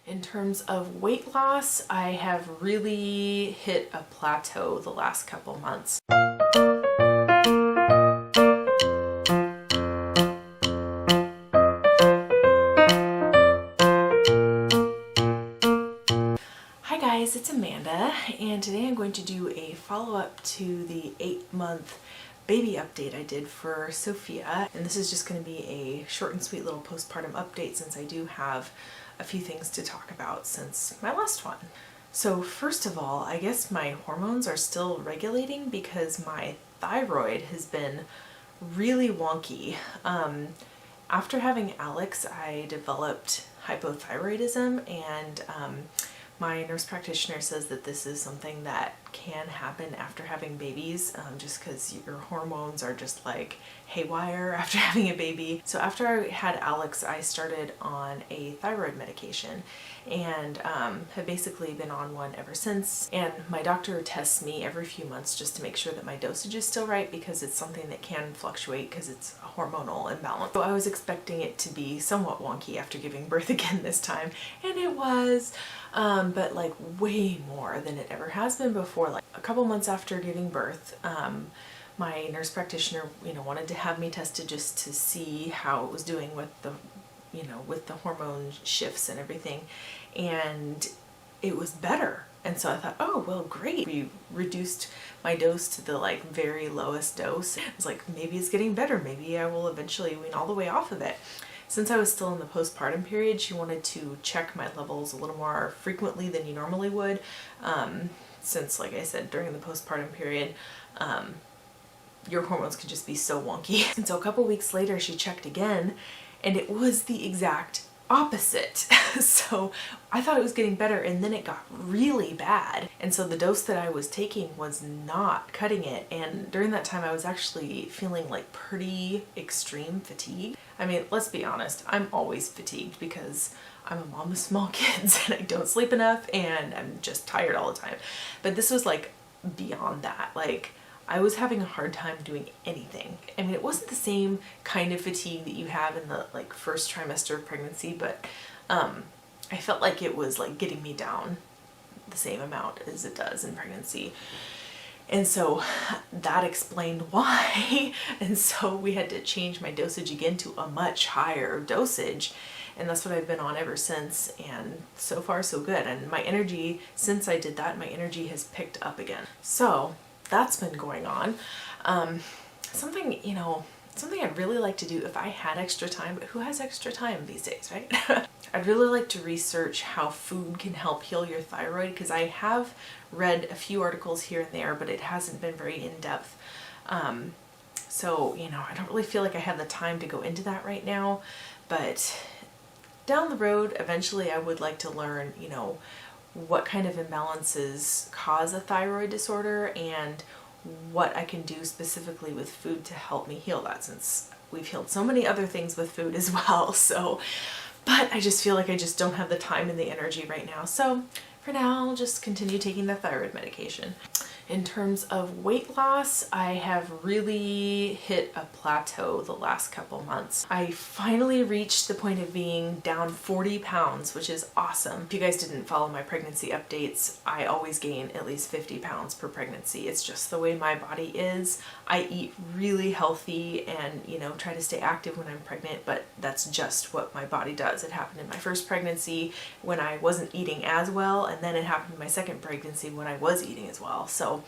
In terms of weight loss, I have really hit a plateau the last couple months. Hi guys, it's Amanda, and today I'm going to do a follow-up to the 8-month baby update I did for Sophia. And this is just going to be a short and sweet little postpartum update since I do have a few things to talk about since my last one. So first of all, I guess my hormones are still regulating because my thyroid has been really wonky. After having Alex, I developed hypothyroidism, and my nurse practitioner says that this is something that can happen after having babies, just because your hormones are just like haywire after having a baby. So after I had Alex, I started on a thyroid medication and have basically been on one ever since. And my doctor tests me every few months just to make sure that my dosage is still right, because it's something that can fluctuate because it's a hormonal imbalance. So I was expecting it to be somewhat wonky after giving birth again this time, and it was. But like way more than it ever has been before. Like a couple months after giving birth, my nurse practitioner, wanted to have me tested just to see how it was doing with the, with the hormone shifts and everything. And it was better. And so I thought, oh, well, great. We reduced my dose to the like very lowest dose. I was like, maybe it's getting better. Maybe I will eventually wean all the way off of it. Since I was still in the postpartum period, she wanted to check my levels a little more frequently than you normally would, since, like I said, during the postpartum period, your hormones can just be so wonky. And so a couple weeks later, she checked again, and it was the exact opposite. So I thought it was getting better, and then it got really bad. And so the dose that I was taking was not cutting it. And during that time, I was actually feeling like pretty extreme fatigue. I mean, let's be honest, I'm always fatigued because I'm a mom of small kids and I don't sleep enough and I'm just tired all the time. But this was like beyond that. Like, I was having a hard time doing anything. I mean, it wasn't the same kind of fatigue that you have in the like first trimester of pregnancy, but I felt like it was like getting me down the same amount as it does in pregnancy. And so that explained why. And so we had to change my dosage again to a much higher dosage. And that's what I've been on ever since. And so far so good. And my energy, since I did that, my energy has picked up again. So that's been going on. Something I'd really like to do if I had extra time, but who has extra time these days, right? I'd really like to research how food can help heal your thyroid, because I have read a few articles here and there, but it hasn't been very in-depth. So, I don't really feel like I have the time to go into that right now, but down the road, eventually I would like to learn, what kind of imbalances cause a thyroid disorder and what I can do specifically with food to help me heal that, since we've healed so many other things with food as well. So, but I just feel like I just don't have the time and the energy right now. So for now, I'll just continue taking the thyroid medication. In terms of weight loss, I have really hit a plateau the last couple months. I finally reached the point of being down 40 pounds, which is awesome. If you guys didn't follow my pregnancy updates, I always gain at least 50 pounds per pregnancy. It's just the way my body is. I eat really healthy and, try to stay active when I'm pregnant, but that's just what my body does. It happened in my first pregnancy when I wasn't eating as well, and then it happened in my second pregnancy when I was eating as well. So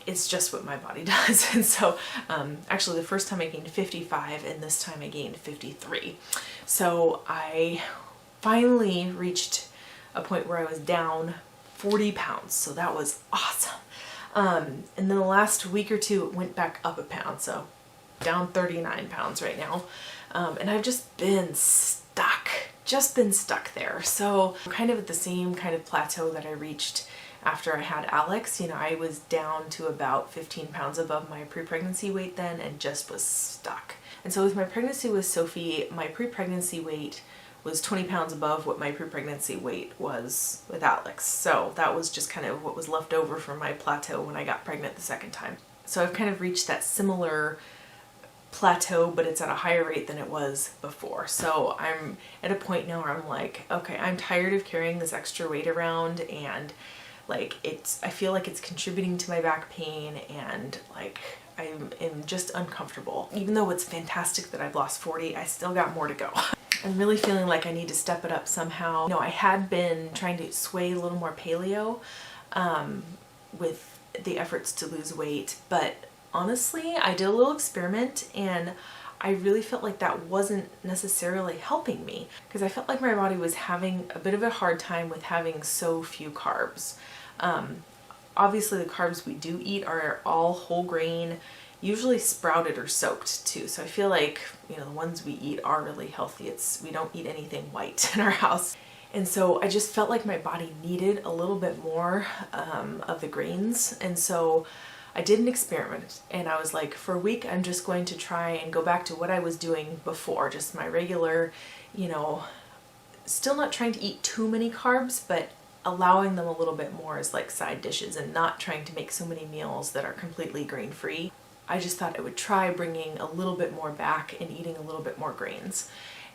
it's just what my body does. And so actually the first time I gained 55 and this time I gained 53. So I finally reached a point where I was down 40 pounds. So that was awesome. And then the last week or two it went back up a pound. So down 39 pounds right now. And I've just been stuck there. So I'm kind of at the same kind of plateau that I reached after I had Alex. I was down to about 15 pounds above my pre-pregnancy weight then and just was stuck. And so with my pregnancy with Sophie, my pre-pregnancy weight was 20 pounds above what my pre-pregnancy weight was with Alex. So that was just kind of what was left over from my plateau when I got pregnant the second time. So I've kind of reached that similar plateau, but it's at a higher rate than it was before. So I'm at a point now where I'm like, okay, I'm tired of carrying this extra weight around, and like I feel like it's contributing to my back pain, and like I am just uncomfortable. Even though it's fantastic that I've lost 40, I still got more to go. I'm really feeling like I need to step it up somehow. You know, I had been trying to sway a little more paleo with the efforts to lose weight, but honestly, I did a little experiment and I really felt like that wasn't necessarily helping me, because I felt like my body was having a bit of a hard time with having so few carbs. Obviously the carbs we do eat are all whole grain, usually sprouted or soaked too. So I feel like, you know, the ones we eat are really healthy. We don't eat anything white in our house. And so I just felt like my body needed a little bit more of the grains. And so I did an experiment, and I was like, for a week, I'm just going to try and go back to what I was doing before, just my regular, you know, still not trying to eat too many carbs, but allowing them a little bit more as like side dishes and not trying to make so many meals that are completely grain-free. I just thought I would try bringing a little bit more back and eating a little bit more grains.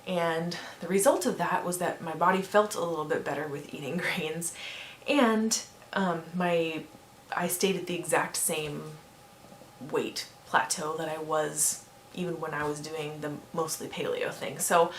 And the result of that was that my body felt a little bit better with eating grains, and I stayed at the exact same weight plateau that I was even when I was doing the mostly paleo thing. So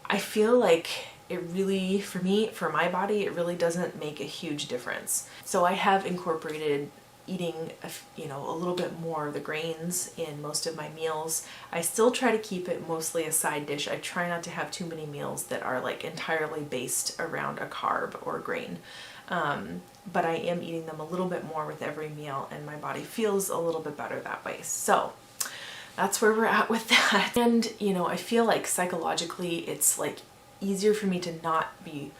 I feel like it really, for me, for my body, it really doesn't make a huge difference. So I have incorporated eating, you know, a little bit more of the grains in most of my meals. I still try to keep it mostly a side dish. I try not to have too many meals that are like entirely based around a carb or grain. But I am eating them a little bit more with every meal, and my body feels a little bit better that way. So that's where we're at with that. And, you know, I feel like psychologically it's like easier for me to not be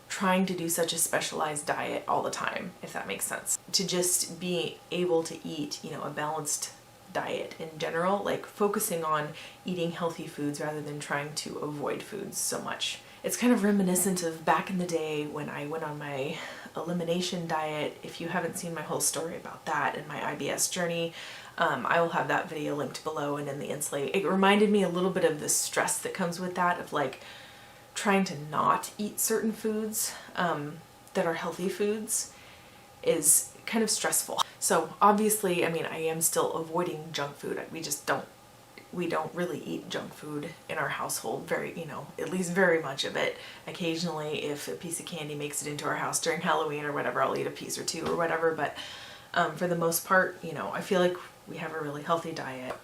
trying to do such a specialized diet all the time, if that makes sense. To just be able to eat, you know, a balanced diet in general, like focusing on eating healthy foods rather than trying to avoid foods so much. It's kind of reminiscent of back in the day when I went on my elimination diet. If you haven't seen my whole story about that and my IBS journey, I will have that video linked below and in the inslate. It reminded me a little bit of the stress that comes with that, of like trying to not eat certain foods that are healthy foods is kind of stressful. So obviously, I mean, I am still avoiding junk food. We don't really eat junk food in our household, you know, at least very much of it. Occasionally, if a piece of candy makes it into our house during Halloween or whatever, I'll eat a piece or two or whatever. But for the most part, you know, I feel like we have a really healthy diet.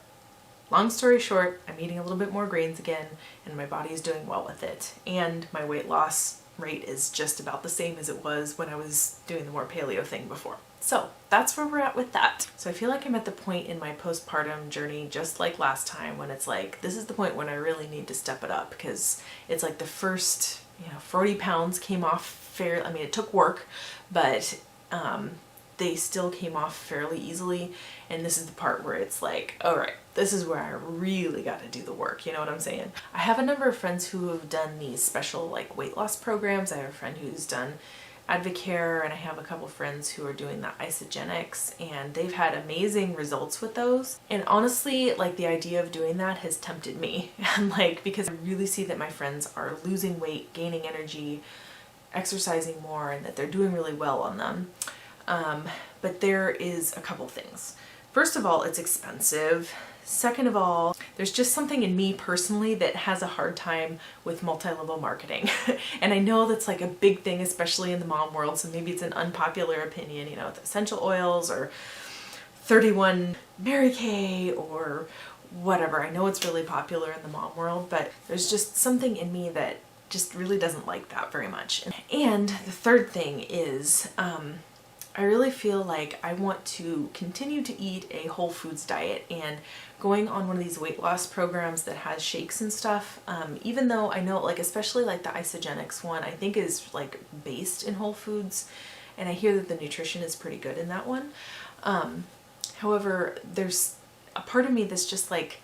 Long story short, I'm eating a little bit more grains again, and my body is doing well with it. And my weight loss rate is just about the same as it was when I was doing the more paleo thing before. So that's where we're at with that. So I feel like I'm at the point in my postpartum journey, just like last time, when it's like, this is the point when I really need to step it up, because it's like the first, you know, 40 pounds came off fairly. I mean, it took work, but they still came off fairly easily. And this is the part where it's like, all right, this is where I really got to do the work. You know what I'm saying? I have a number of friends who have done these special like weight loss programs. I have a friend who's done Advocare, and I have a couple friends who are doing the isogenics, and they've had amazing results with those. And honestly, like, the idea of doing that has tempted me. And like, because I really see that my friends are losing weight, gaining energy, exercising more, and that they're doing really well on them. But there is a couple things. First of all, it's expensive. Second of all, there's just something in me personally that has a hard time with multi-level marketing. And I know that's like a big thing, especially in the mom world, so maybe it's an unpopular opinion, you know, with essential oils or 31 Mary Kay or whatever. I know it's really popular in the mom world, but there's just something in me that just really doesn't like that very much. And the third thing is, I really feel like I want to continue to eat a whole foods diet, and going on one of these weight loss programs that has shakes and stuff, even though I know, like, especially like the isogenics one, I think is like based in whole foods, and I hear that the nutrition is pretty good in that one. However, there's a part of me that's just like,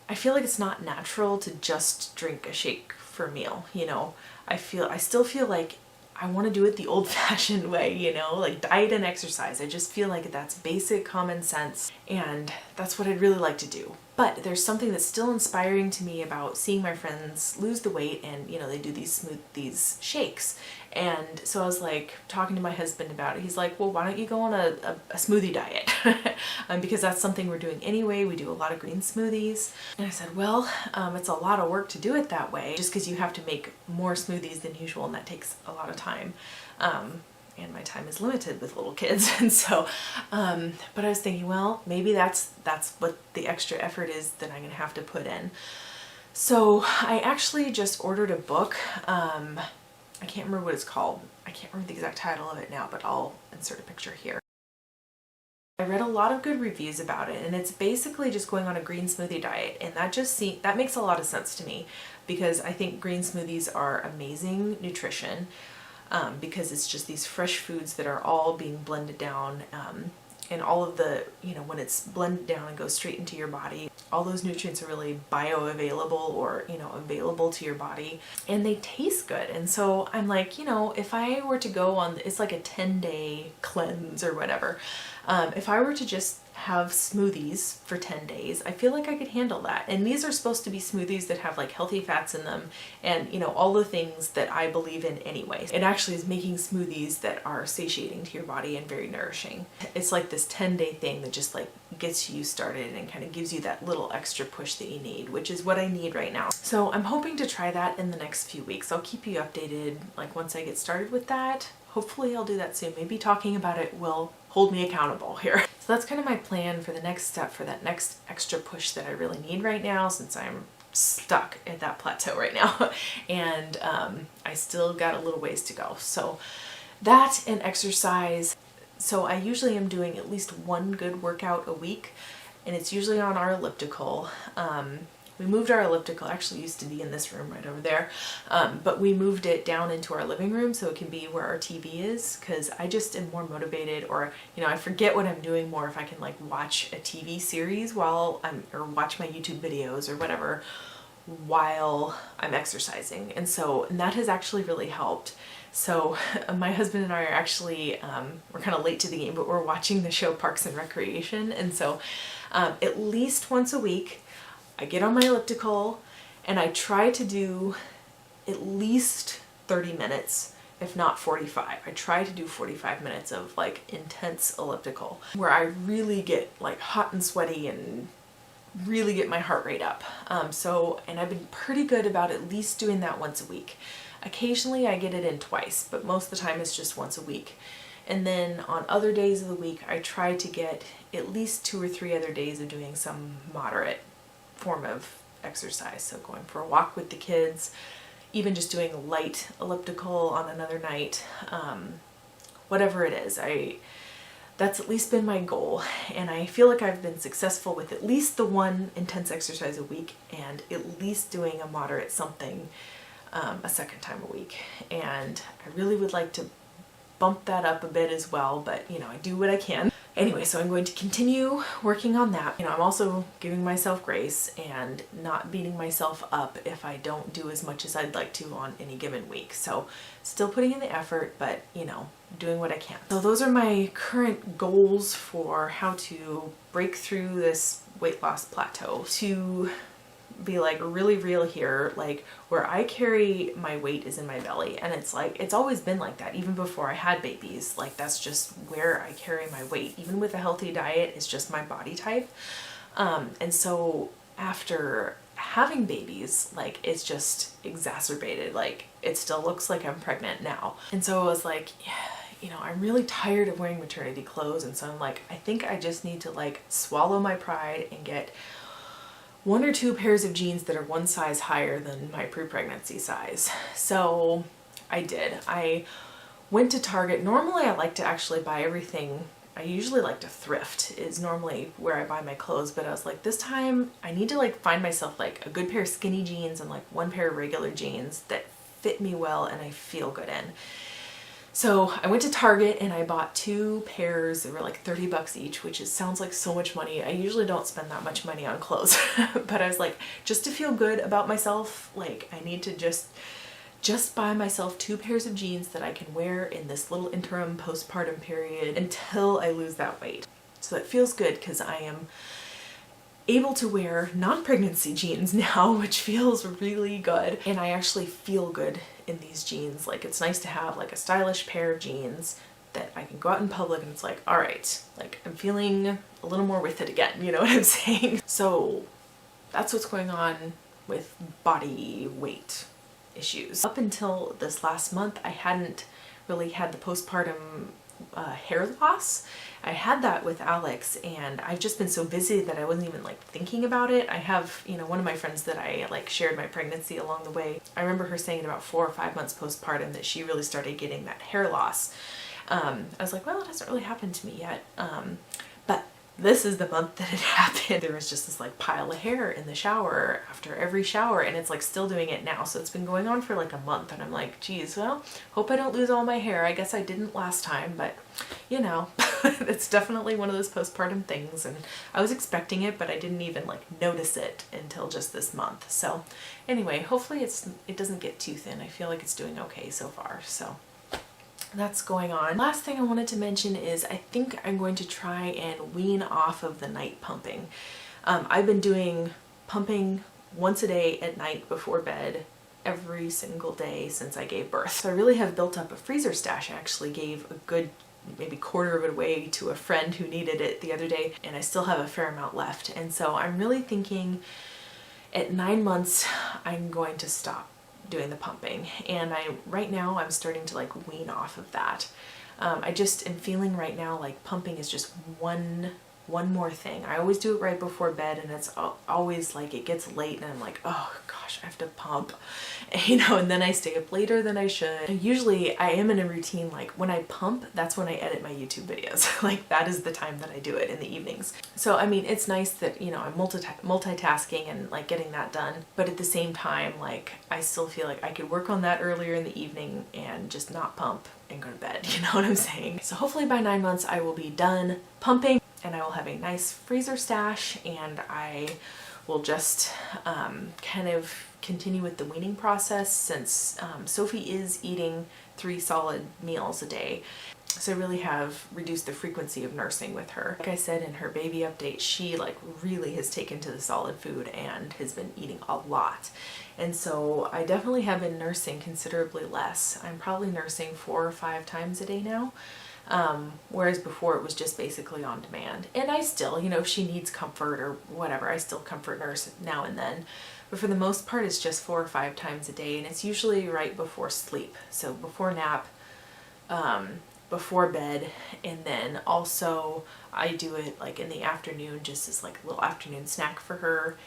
I feel like it's not natural to just drink a shake for a meal, you know. I still feel like I want to do it the old-fashioned way, you know, like diet and exercise. I just feel like that's basic common sense, and that's what I'd really like to do. But there's something that's still inspiring to me about seeing my friends lose the weight, and you know, they do these shakes. And so I was like talking to my husband about it. He's like, well, why don't you go on a smoothie diet? Because that's something we're doing anyway. We do a lot of green smoothies. And I said, well, it's a lot of work to do it that way, just because you have to make more smoothies than usual, and that takes a lot of time. And my time is limited with little kids. And so, but I was thinking, well, maybe that's what the extra effort is that I'm gonna have to put in. So I actually just ordered a book. I can't remember what it's called. I can't remember the exact title of it now, but I'll insert a picture here. I read a lot of good reviews about it, and it's basically just going on a green smoothie diet, and that makes a lot of sense to me, because I think green smoothies are amazing nutrition, because it's just these fresh foods that are all being blended down, and all of the, you know, when it's blended down and goes straight into your body, all those nutrients are really bioavailable, or, you know, available to your body, and they taste good. And so I'm like, you know, if I were to go on, it's like a 10-day cleanse or whatever, if I were to just have smoothies for 10 days, I feel like I could handle that. And these are supposed to be smoothies that have like healthy fats in them, and you know, all the things that I believe in anyway. It actually is making smoothies that are satiating to your body and very nourishing. It's like this 10-day thing that just like gets you started and kind of gives you that little extra push that you need, which is what I need right now. So I'm hoping to try that in the next few weeks. I'll keep you updated like once I get started with that. Hopefully I'll do that soon. Maybe talking about it will hold me accountable here. So that's kind of my plan for the next step, for that next extra push that I really need right now, since I'm stuck at that plateau right now. And I still got a little ways to go. So that and exercise. So I usually am doing at least one good workout a week, and it's usually on our elliptical. We moved our elliptical, actually used to be in this room right over there, but we moved it down into our living room so it can be where our TV is, because I just am more motivated, or you know, I forget what I'm doing more if I can like watch a TV series while or watch my YouTube videos or whatever while I'm exercising. And that has actually really helped. So my husband and I are actually, we're kind of late to the game, but we're watching the show Parks and Recreation. And so at least once a week, I get on my elliptical and I try to do at least 30 minutes, if not 45. I try to do 45 minutes of like intense elliptical, where I really get like hot and sweaty and really get my heart rate up. And I've been pretty good about at least doing that once a week. Occasionally I get it in twice, but most of the time it's just once a week. And then on other days of the week, I try to get at least 2 or 3 other days of doing some moderate form of exercise. So going for a walk with the kids, even just doing a light elliptical on another night, whatever it is. That's at least been my goal, and I feel like I've been successful with at least the one intense exercise a week, and at least doing a moderate something a second time a week. And I really would like to bump that up a bit as well, but you know, I do what I can. Anyway, so I'm going to continue working on that. You know, I'm also giving myself grace and not beating myself up if I don't do as much as I'd like to on any given week. So still putting in the effort, but you know, doing what I can. So those are my current goals for how to break through this weight loss plateau, to be like really real here. Like where I carry my weight is in my belly, and it's like, it's always been like that even before I had babies. Like that's just where I carry my weight. Even with a healthy diet, it's just my body type. And so after having babies, like it's just exacerbated. Like it still looks like I'm pregnant now. And so I was like, yeah, you know, I'm really tired of wearing maternity clothes. And so I'm like, I think I just need to like swallow my pride and get 1 or 2 pairs of jeans that are one size higher than my pre-pregnancy size. So I did. I went to Target. Normally I like to actually buy everything. I usually like to thrift, is normally where I buy my clothes, but I was like, this time I need to like find myself like a good pair of skinny jeans and like 1 pair of regular jeans that fit me well and I feel good in. So I went to Target and I bought 2 pairs. They were like 30 bucks each, which sounds like so much money. I usually don't spend that much money on clothes, but I was like, just to feel good about myself, like I need to just buy myself 2 pairs of jeans that I can wear in this little interim postpartum period until I lose that weight. So it feels good because I am able to wear non-pregnancy jeans now, which feels really good. And I actually feel good in these jeans. Like, it's nice to have like a stylish pair of jeans that I can go out in public and it's like, all right, like I'm feeling a little more with it again, you know what I'm saying? So that's what's going on with body weight issues. Up until this last month, I hadn't really had the postpartum hair loss. I had that with Alex, and I've just been so busy that I wasn't even like thinking about it. I have, you know, one of my friends that I like shared my pregnancy along the way. I remember her saying about 4 or 5 months postpartum that she really started getting that hair loss. I was like, well, it hasn't really happened to me yet. But this is the month that it happened. There was just this like pile of hair in the shower after every shower, and it's like still doing it now. So it's been going on for like a month, and I'm like, geez, well, hope I don't lose all my hair. I guess I didn't last time, but you know, it's definitely one of those postpartum things, and I was expecting it, but I didn't even like notice it until just this month. So anyway, hopefully it doesn't get too thin. I feel like it's doing okay so far. So that's going on. Last thing I wanted to mention is I think I'm going to try and wean off of the night pumping. I've been doing pumping once a day at night before bed every single day since I gave birth. So I really have built up a freezer stash. I actually gave a good maybe quarter of it away to a friend who needed it the other day, and I still have a fair amount left. And so I'm really thinking at 9 months I'm going to stop doing the pumping, and right now I'm starting to like wean off of that. I just am feeling right now like pumping is just one more thing. I always do it right before bed, and it's always like it gets late and I'm like, oh gosh, I have to pump, you know, and then I stay up later than I should. And usually I am in a routine, like when I pump, that's when I edit my YouTube videos. Like that is the time that I do it, in the evenings. So I mean, it's nice that, you know, I'm multitasking and like getting that done, but at the same time, like I still feel like I could work on that earlier in the evening and just not pump and go to bed, you know what I'm saying? So hopefully by 9 months I will be done pumping, and I will have a nice freezer stash, and I will just kind of continue with the weaning process, since Sophie is eating 3 solid meals a day. So I really have reduced the frequency of nursing with her. Like I said in her baby update, she like really has taken to the solid food and has been eating a lot. And so I definitely have been nursing considerably less. I'm probably nursing 4 or 5 times a day now. Whereas before it was just basically on demand. And I still, you know, if she needs comfort or whatever, I still comfort nurse now and then. But for the most part, it's just 4 or 5 times a day, and it's usually right before sleep. So before nap, before bed, and then also I do it like in the afternoon, just as like a little afternoon snack for her.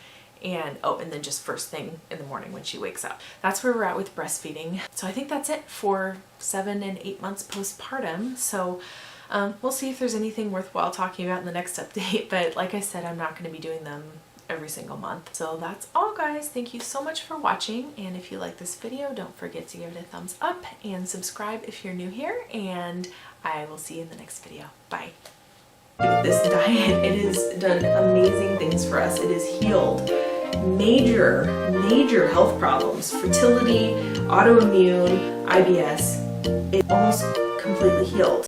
And oh, and then just first thing in the morning when she wakes up. That's where we're at with breastfeeding. So I think that's it for 7 and 8 months postpartum. So we'll see if there's anything worthwhile talking about in the next update. But like I said, I'm not going to be doing them every single month. So that's all, guys. Thank you so much for watching. And if you like this video, don't forget to give it a thumbs up and subscribe if you're new here. And I will see you in the next video. Bye. This diet, it has done amazing things for us. It has healed major health problems, fertility, autoimmune, IBS. It almost completely healed.